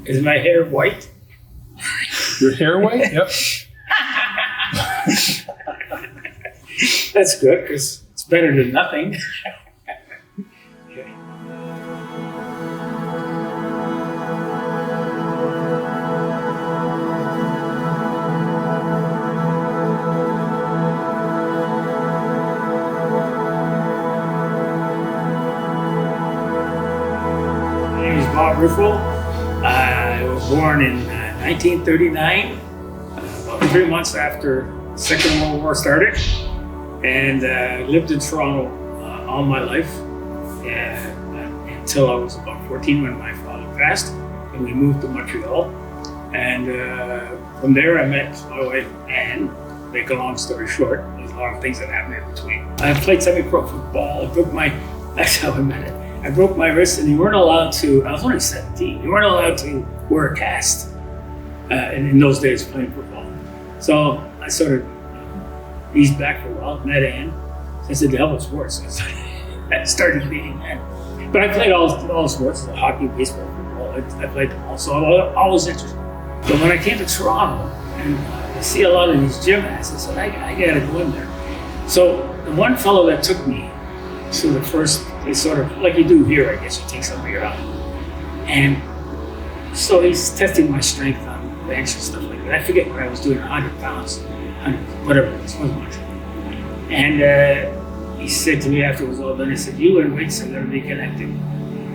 Is my hair white? Your hair white? Yep. That's good, because it's better than nothing. Okay. My name is Bob Ruffo. I was born in 1939, about 3 months after the Second World War started, and lived in Toronto all my life until I was about 14 when my father passed, and we moved to Montreal. And from there I met my wife Anne. Make a long story short, there's a lot of things that happened in between. I played semi-pro football. That's how I met it. I broke my wrist, and you weren't allowed to, I was only 17, you weren't allowed to wear a cast in those days playing football. So I sort of eased back for a while, met Ann. I said, the hell with sports. I started beating Ann. But I played all sports, hockey, baseball, football. I played them all, so I was always interested. But when I came to Toronto, and I see a lot of these gym ads, I said, I gotta go in there. So the one fellow that took me to the first, they sort of, like you do here, I guess, you take somebody around. And so he's testing my strength on bench and stuff like that. I forget what I was doing, 100 pounds, 100, whatever it was, wasn't much. And he said to me after it was all done, he said, you and weights are gonna be connected.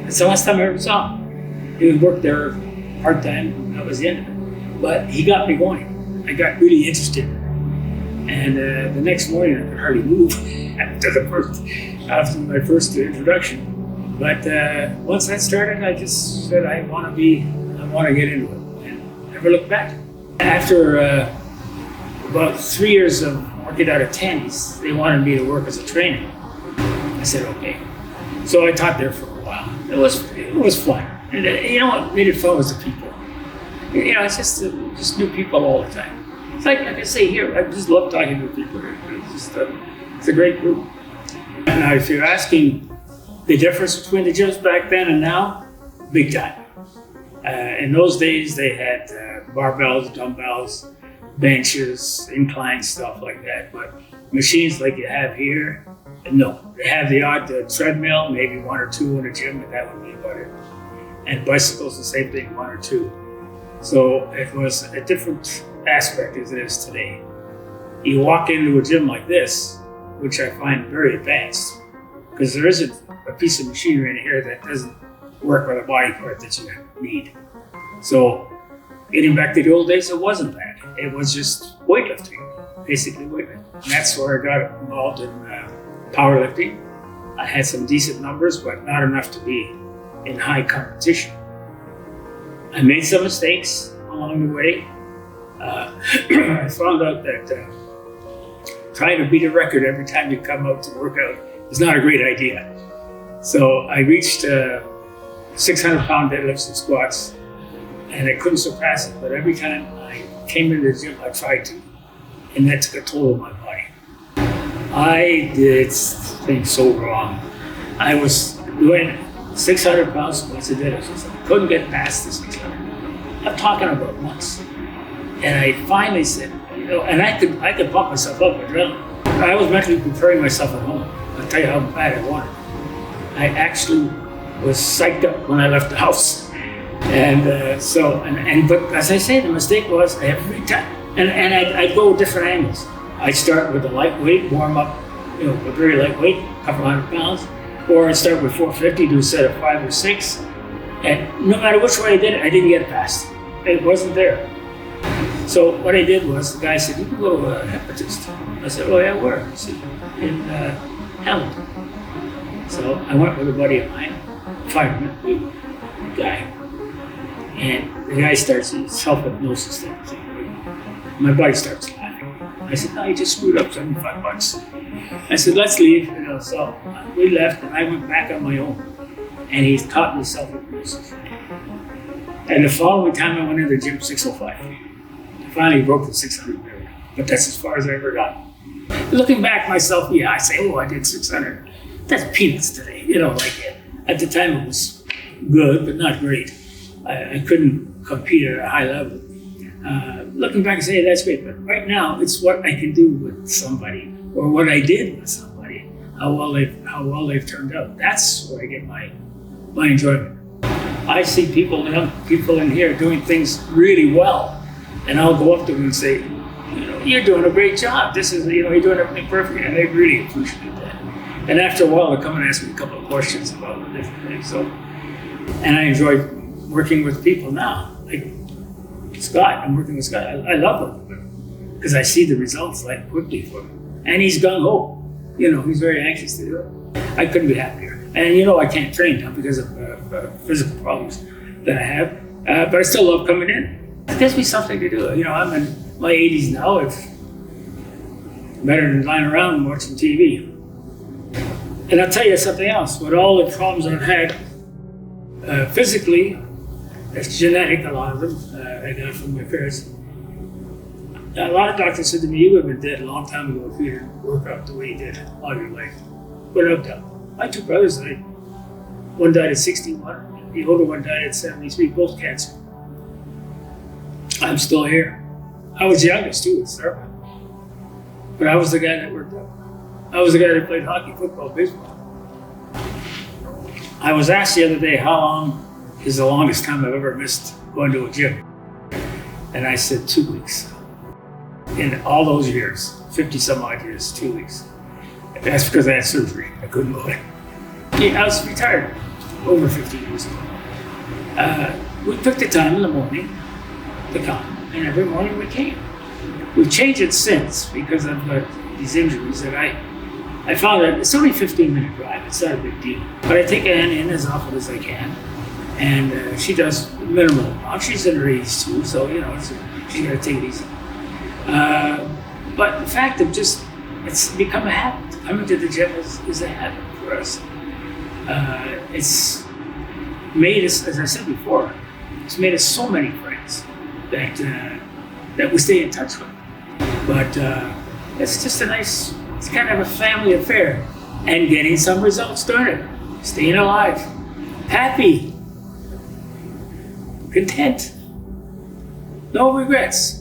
That's the last time I ever saw him. He would work there part-time, that was the end of it. But he got me going. I got really interested. And the next morning I could hardly move after my first introduction. But once that started, I just said, I want to get into it, and never looked back. After about 3 years of working out at Tandy's, they wanted me to work as a trainer. I said, okay. So I taught there for a while. It was fun. And you know what made it fun was the people. You know, it's just new people all the time. It's like I say here, I just love talking to people. It's a great group. Now, if you're asking the difference between the gyms back then and now, big time. In those days, they had barbells, dumbbells, benches, incline stuff like that. But machines like you have here, no. They have the odd treadmill, maybe one or two in a gym, but that would be about it. And bicycles, the same thing, one or two. So it was a different aspect as it is today. You walk into a gym like this, which I find very advanced, because there isn't a piece of machinery in here that doesn't work with a body part that you need. So getting back to the old days, it wasn't that. It was just weightlifting, basically weightlifting. And that's where I got involved in powerlifting. I had some decent numbers, but not enough to be in high competition. I made some mistakes along the way. I found out that trying to beat a record every time you come out to work out is not a great idea. So I reached 600-pound deadlifts and squats, and I couldn't surpass it. But every time I came into the gym, I tried to, and that took a toll on my body. I did things so wrong. I was doing 600-pound squats and deadlifts. I couldn't get past the 600. I'm talking about months. And I finally said, you know, and I could pump myself up with adrenaline. I was mentally preparing myself at home. I'll tell you how bad I wanted. I actually was psyched up when I left the house. And but as I say, the mistake was every time, and I'd go different angles. I'd start with a lightweight, warm up, you know, a very lightweight, a couple 100 pounds, or I'd start with 450, do a set of 5 or 6. And no matter which way I did it, I didn't get past. It wasn't there. So what I did was, the guy said, you can go to a hypnotist. I said, oh yeah, where? He said, in Hamilton. So I went with a buddy of mine, fireman, guy. And the guy starts his self-hypnosis thing. My buddy starts laughing. I said, no, you just screwed up $75. I said, let's leave. You know, so we left, and I went back on my own. And he taught me self-hypnosis. And the following time I went into the gym, 605. I finally broke the 600 barrier, but that's as far as I ever got. Looking back myself, yeah, I say, oh, I did 600. That's peanuts today. You know, like at the time it was good, but not great. I couldn't compete at a high level. Looking back and saying that's great, but right now it's what I can do with somebody or what I did with somebody, how well they've turned out. That's where I get my enjoyment. I see young people in here doing things really well, and I'll go up to them and say, you're doing a great job. This is, you're doing everything perfect, and they really appreciate that. And after a while, they'll come and ask me a couple of questions about different things. So, and I enjoy working with people now. Like Scott, I'm working with Scott. I love working with him because I see the results like quickly for him, and he's gung ho. He's very anxious to do it. I couldn't be happier. And I can't train now because of physical problems that I have, but I still love coming in. It gives me something to do. I'm in my 80s now. It's better than lying around and watching TV. And I'll tell you something else. With all the problems I've had physically, it's genetic, a lot of them. I got it from my parents. A lot of doctors said to me, you would have been dead a long time ago if you didn't work out the way you did all your life. But I've done. My two brothers died. One died at 61. The older one died at 73, both cancer. I'm still here. I was the youngest too at start with. But I was the guy that worked out. I was the guy that played hockey, football, baseball. I was asked the other day, how long is the longest time I've ever missed going to a gym? And I said 2 weeks. In all those years, 50 some odd years, 2 weeks. That's because I had surgery. I couldn't go there. Yeah, I was retired over 50 years ago. We took the time in the morning to come, and every morning we came. We've changed it since because I've got these injuries that I found that it's only a 15-minute drive. It's not a big deal. But I take Ann in as often as I can, and she does minimal amount. She's in her 80s too, so she's got to take it easy. But the fact of it's become a habit. Coming to the gym is a habit for us. It's made us, as I said before, it's made us so many friends that we stay in touch with. But it's just it's kind of a family affair. And getting some results doing it. Staying alive. Happy. Content. No regrets.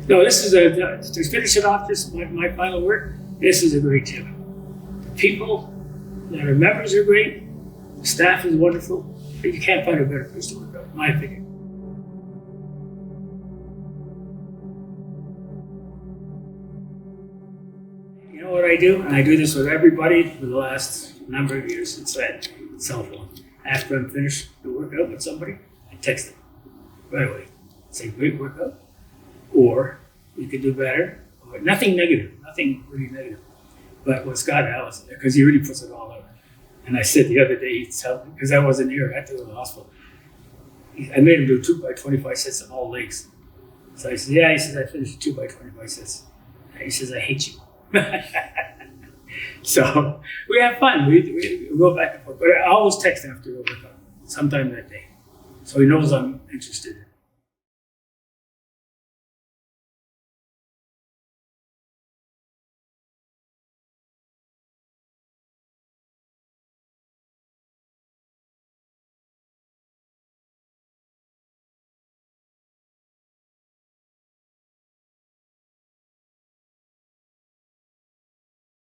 No, this is to finish it off, my final word, this is a great gym. The people that are members are great. The staff is wonderful. But you can't find a better place to work out, in my opinion. You know what I do? And I do this with everybody for the last number of years since I had a cell phone. After I'm finished the workout with somebody, I text them right away. Say, great workout. Or you could do better. Or nothing negative, nothing really negative. But with Scott Allison, because he really puts it all out. And I said the other day, because I wasn't here, I had to go to the hospital. I made him do 2 by 25 sets on all legs. So I said, yeah, he says, I finished 2 by 25 sets. And he says, I hate you. So we have fun. We go back and forth. But I always text after a workout, sometime that day. So he knows I'm interested.